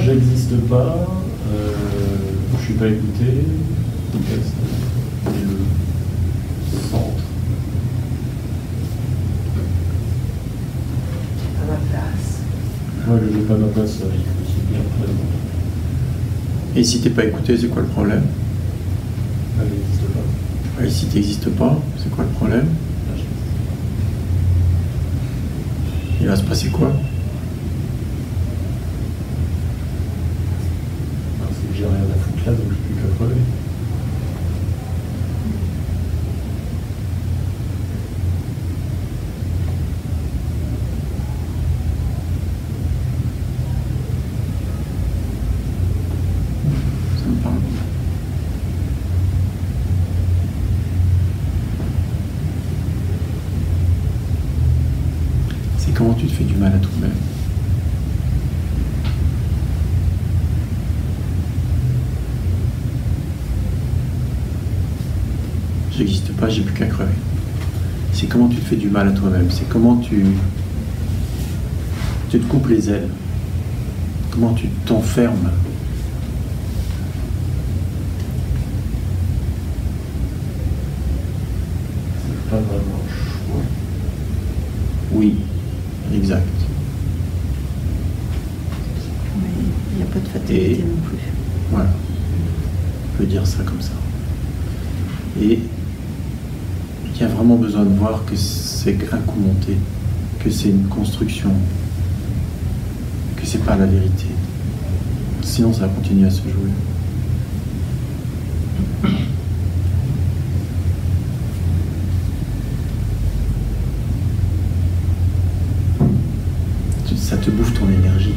j'existe pas, je suis pas écouté, et le centre. À ma place. Moi, je n'ai pas ma place, ça, c'est bien présent. Et si t'es pas écouté, c'est quoi le problème? Elle n'existe pas. Et si t'existes pas, c'est quoi le problème? Là, j'existe Il va se passer quoi? pas. C'est que j'ai rien à foutre là, donc je n'ai plus qu'à crever. Ça me parle. C'est comment tu te fais du mal à toi-même. J'existe pas, j'ai plus qu'à crever. C'est comment tu te fais du mal à toi-même. C'est comment tu te coupes les ailes. Comment tu t'enfermes. C'est pas vraiment un choix. Oui, exact. Mais il n'y a pas de fatalité non plus. Voilà. On peut dire ça comme ça. Et il y a vraiment besoin de voir que c'est un coup monté, que c'est une construction, que c'est pas la vérité. Sinon, ça va continuer à se jouer. Ça te bouffe ton énergie.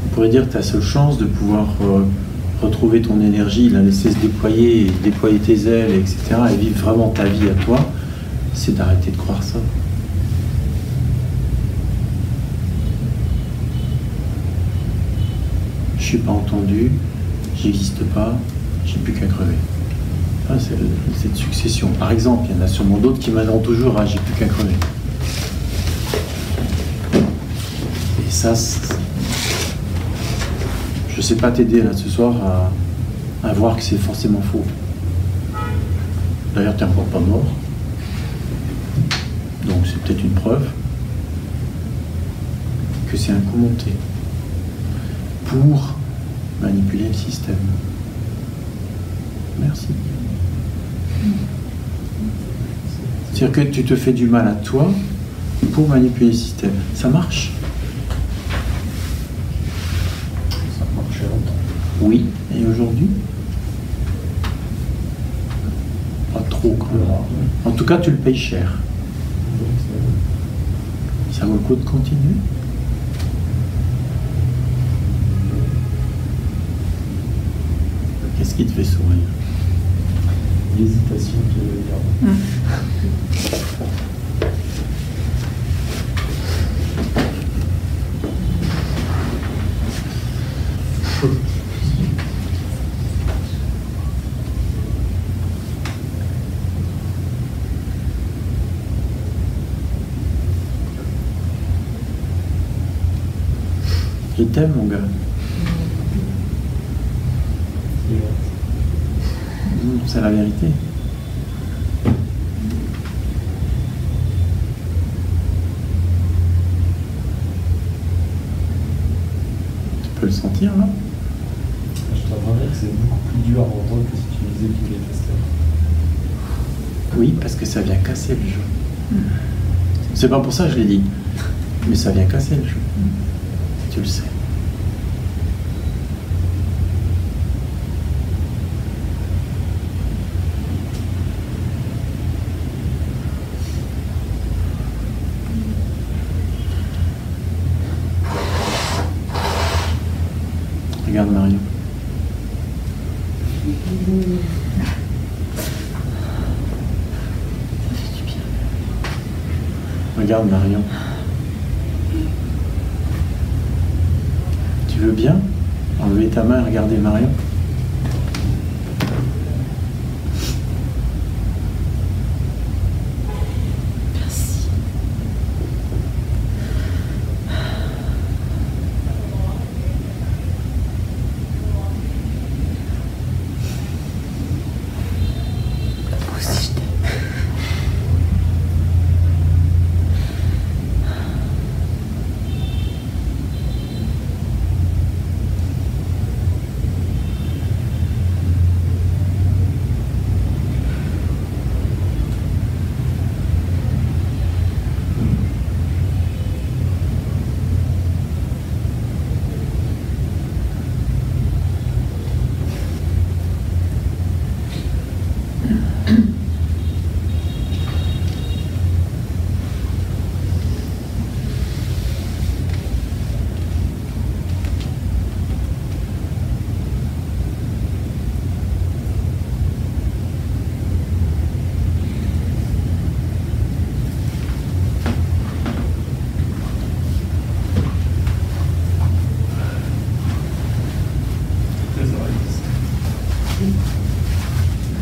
On pourrait dire que ta seule chance de pouvoir retrouver ton énergie, la laisser se déployer, et déployer tes ailes, etc., et vivre vraiment ta vie à toi, c'est d'arrêter de croire ça. Je suis pas entendu, j'existe pas, j'ai plus qu'à crever. Ah, c'est cette succession. Par exemple, il y en a sûrement d'autres qui m'aident toujours à j'ai plus qu'à crever. Et ça, je sais pas t'aider là ce soir à voir que c'est forcément faux. D'ailleurs, tu n'es encore pas mort. Donc c'est peut-être une preuve que c'est un coup monté pour manipuler le système. Merci. C'est-à-dire que tu te fais du mal à toi pour manipuler le système. Ça marche? Ça marchait longtemps. Oui. Et aujourd'hui? Pas trop quand même. En tout cas, tu le payes cher. Ça vaut le coup de continuer? Qu'est-ce qui te fait sourire? L'hésitation qui est garde. Je t'aime, mon gars. C'est la vérité. Tu peux le sentir, là? Je t'apprendrais que c'est beaucoup plus dur à entendre que si tu me disais qu'il détestait. Oui, parce que ça vient casser le jeu. C'est pas pour ça que je l'ai dit. Mais ça vient casser le jeu. Tu le sais. Regarde Marion. Ça fait du bien. Regarde Marion. Tu veux bien enlever ta main et regarder Marion? Merci. Moi aussi, je t'aime.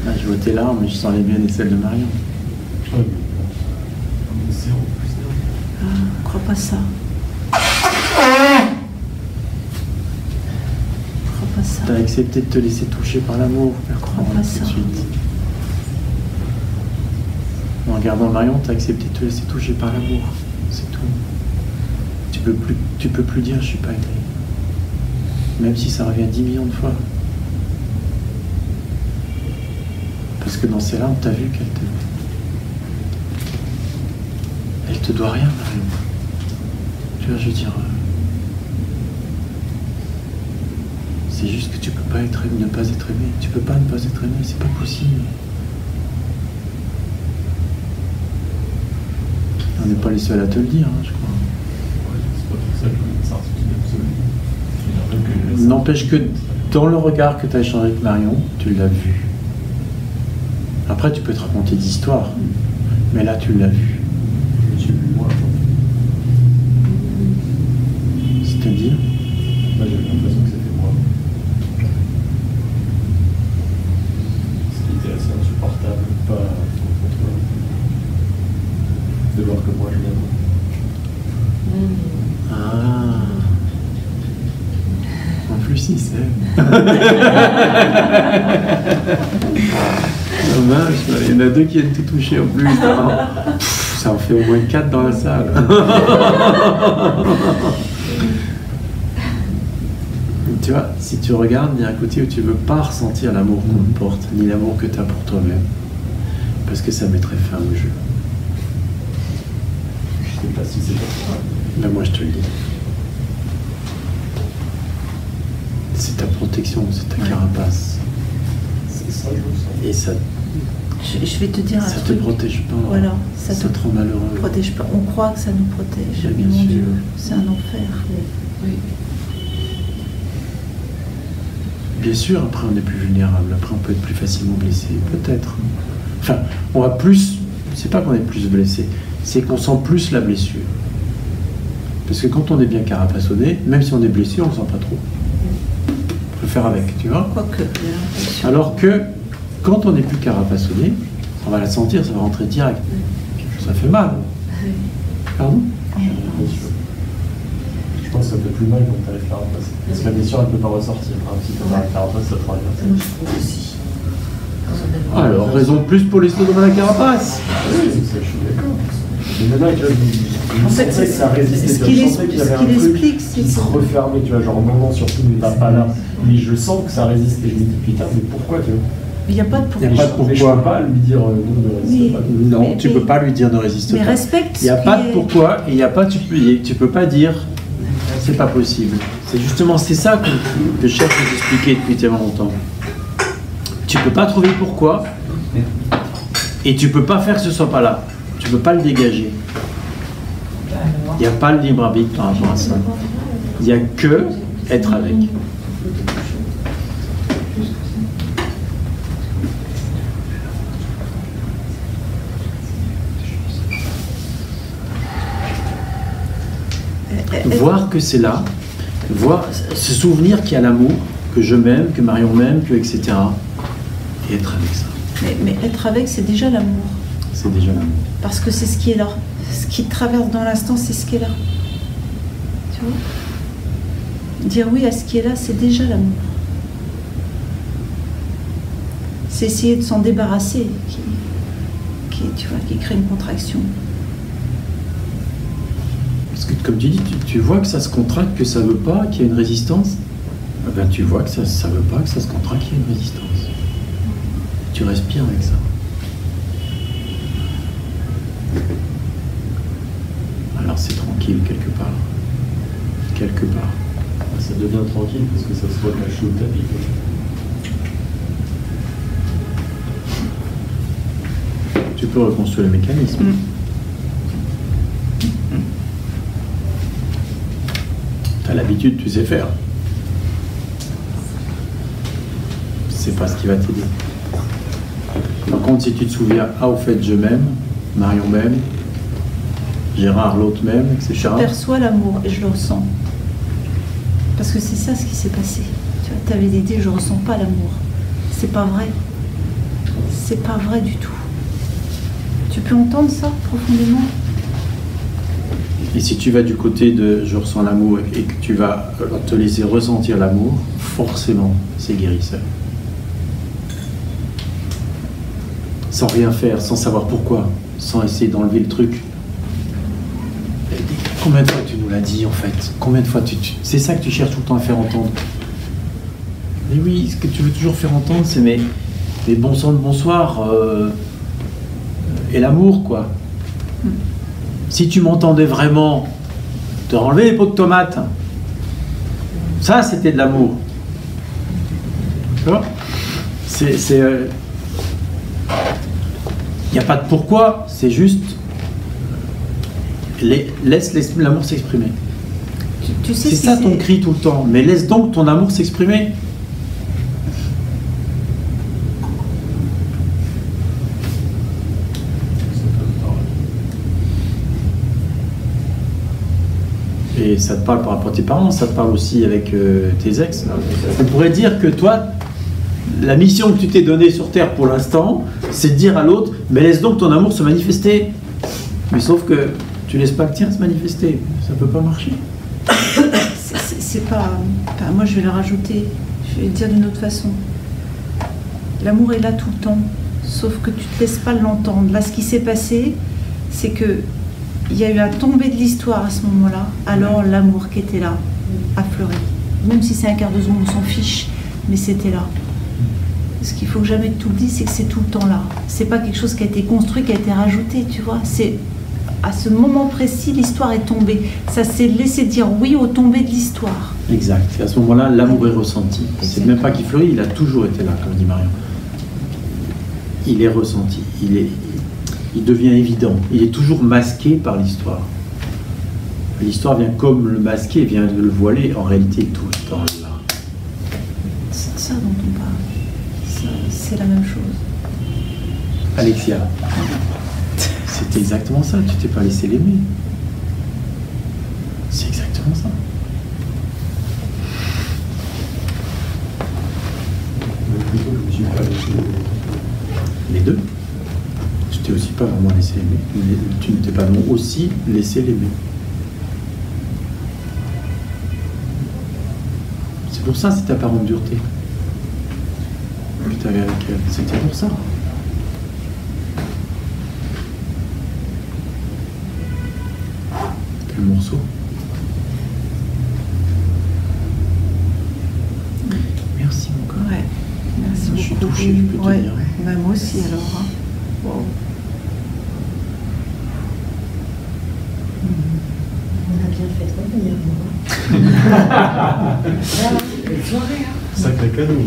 Ah, je vois tes larmes, mais je sens les miennes et celles de Marion. Crois pas ça. Crois pas ça. T'as accepté de te laisser toucher par l'amour, Crois pas tout de ça. suite. En regardant Marion, t'as accepté de te laisser toucher par l'amour. C'est tout. Tu peux plus dire je suis pas aimé. Même si ça revient 10 millions de fois. Parce que dans ses larmes, t'as vu qu'elle t'aime. Elle te doit rien, Marion. Tu vois, je veux dire... c'est juste que tu peux pas être aimé, ne pas être aimé. Tu peux pas ne pas être aimé, c'est pas possible. On n'est pas les seuls à te le dire, hein, je crois. N'empêche que dans le regard que tu as échangé avec Marion, tu l'as vu. Après, tu peux te raconter d'histoires, mais là, tu l'as vu. C'est-à-dire? Là, j'ai l'impression que c'était moi. Ce qui était assez insupportable, pas contre de voir que moi je l'aime. Ah. En plus, il s'aime. Dommage, il y en a deux qui viennent tout toucher en plus. Hein. Ça en fait au moins 4 dans la salle. Tu vois, si tu regardes, il y a un côté où tu ne veux pas ressentir l'amour qu'on te porte, ni l'amour que tu as pour toi-même. Parce que ça mettrait fin au jeu. Je sais pas si c'est pour ça. Ben moi, je te le dis. C'est ta protection, c'est ta carapace. C'est ça, je le sens. Et ça, Je vais te dire un ça te truc. protège pas. Voilà, ça Ça te te rend malheureux. protège pas. On croit que ça nous protège. Bien Mais mon sûr. Dieu, c'est un enfer. Oui. Bien sûr, après on est plus vulnérable, après on peut être plus facilement blessé, peut-être. Enfin, on va plus, c'est pas qu'on est plus blessé, c'est qu'on sent plus la blessure. Parce que quand on est bien carapassonné, même si on est blessé, on ne sent pas trop. On peut faire avec, tu vois. Quoique, j'ai l'impression. Alors que quand on n'est plus carapassonné, on va la sentir, ça va rentrer direct. Ça fait mal. Pardon? Je pense que ça fait plus mal quand tu as la carapace. Parce que la blessure, elle ne peut pas ressortir. Si tu as la carapace, ça te traverse. Moi, je trouve aussi. Alors, raison de plus pour les sauts dans la carapace. Oui, ça, je suis d'accord. Mais maintenant, tu vois, En fait, que ça résistait. ce Je qu'il sentais qu'il y avait un explique, truc c'est qui se refermait, tu vois, genre non, surtout ne va pas là. Mais je sens que ça résiste et je me dis putain, mais pourquoi, tu vois? il n'y a pas de pourquoi. Il y a pas de Mais je pourquoi. peux pas lui dire non, ne résiste Oui. pas. Non, Mais- tu peux pas lui dire ne résiste Mais pas. respecte Il n'y a ce pas qui de est- pourquoi et il y a pas, tu peux pas dire c'est pas possible. C'est justement c'est ça que je cherche à t'expliquer depuis tellement longtemps. Tu peux pas trouver pourquoi et tu peux pas faire que ce soit pas là. Tu peux pas le dégager. Il n'y a pas le libre arbitre par rapport à ça. Il n'y a que être avec. voir que c'est là, voir, se souvenir qu'il y a l'amour, que je m'aime, que Marion m'aime, que etc. Et être avec ça. Mais être avec, c'est déjà l'amour. C'est déjà l'amour. Parce que c'est ce qui est là. Ce qui te traverse dans l'instant, c'est ce qui est là. Tu vois? Dire oui à ce qui est là, c'est déjà l'amour. C'est essayer de s'en débarrasser qui crée une contraction. Parce que comme tu dis, tu vois que ça se contracte, que ça veut pas, qu'il y a une résistance. Eh ben, tu vois que ça veut pas, que ça se contracte, qu'il y a une résistance. Tu respires avec ça. Alors c'est tranquille quelque part. Quelque part. Ça devient tranquille parce que ça se voit caché au tapis. Tu peux reconstruire le mécanisme. Tu as l'habitude, tu sais faire. C'est pas ce qui va t'aider. Par contre, si tu te souviens, au fait, je m'aime, Marion m'aime, Gérard l'autre m'aime, etc. Je perçois l'amour et je le ressens. Parce que c'est ça ce qui s'est passé. Tu vois, avais l'idée, je ressens pas l'amour. C'est pas vrai. C'est pas vrai du tout. Tu peux entendre ça profondément? Et si tu vas du côté de je ressens l'amour et que tu vas te laisser ressentir l'amour, forcément, c'est guérisseur. Sans rien faire, sans savoir pourquoi, sans essayer d'enlever le truc. Combien de fois tu nous l'as dit en fait? Combien de fois c'est ça que tu cherches tout le temps à faire entendre? Mais oui, ce que tu veux toujours faire entendre, c'est mais bon sang de bonsoir et l'amour quoi. Si tu m'entendais vraiment, te enlever les pots de tomates, ça c'était de l'amour. Tu vois? Il n'y a pas de pourquoi, c'est juste laisse l'amour s'exprimer. Tu sais c'est ça ton cri tout le temps, mais laisse donc ton amour s'exprimer. Et ça te parle par rapport à tes parents, ça te parle aussi avec tes ex. On pourrait dire que toi, la mission que tu t'es donnée sur Terre pour l'instant, c'est de dire à l'autre, mais laisse donc ton amour se manifester. Mais sauf que tu laisses pas le tien se manifester, ça peut pas marcher. C'est pas... Enfin, moi je vais le rajouter, je vais le dire d'une autre façon. L'amour est là tout le temps, sauf que tu te laisses pas l'entendre. Là, ce qui s'est passé, c'est que il y a eu un tombé de l'histoire à ce moment-là, alors l'amour qui était là a fleuri. Même si c'est un quart de seconde, on s'en fiche, mais c'était là. Ce qu'il faut jamais que tu le dises, c'est que c'est tout le temps là. C'est pas quelque chose qui a été construit, qui a été rajouté, tu vois. C'est à ce moment précis, l'histoire est tombée. Ça s'est laissé dire oui au tombé de l'histoire. Exact. Et à ce moment-là, l'amour est ressenti. C'est même pas qu'il fleurit, il a toujours été là, comme dit Marion. Il est ressenti. Il devient évident. Il est toujours masqué par l'histoire. L'histoire vient comme le masquer, vient de le voiler. En réalité, tout le temps là. C'est de ça dont on parle. C'est la même chose. Alexia, c'était exactement ça. Tu t'es pas laissé l'aimer. C'est exactement ça. Plutôt, je me suis pas laissé. Les deux. Tu t'es aussi pas vraiment laissé aimer. Tu ne t'es pas non aussi laissé l'aimer. C'est pour ça, c'est ta parole de dureté que tu avais avec elle. C'était pour ça. Quel morceau. Merci mon corps. Ouais. Merci Je suis beaucoup. touché, je peux te dire. Bah, moi aussi alors. Hein. Wow. On a bien fait de revenir, moi. Sacré cadeau.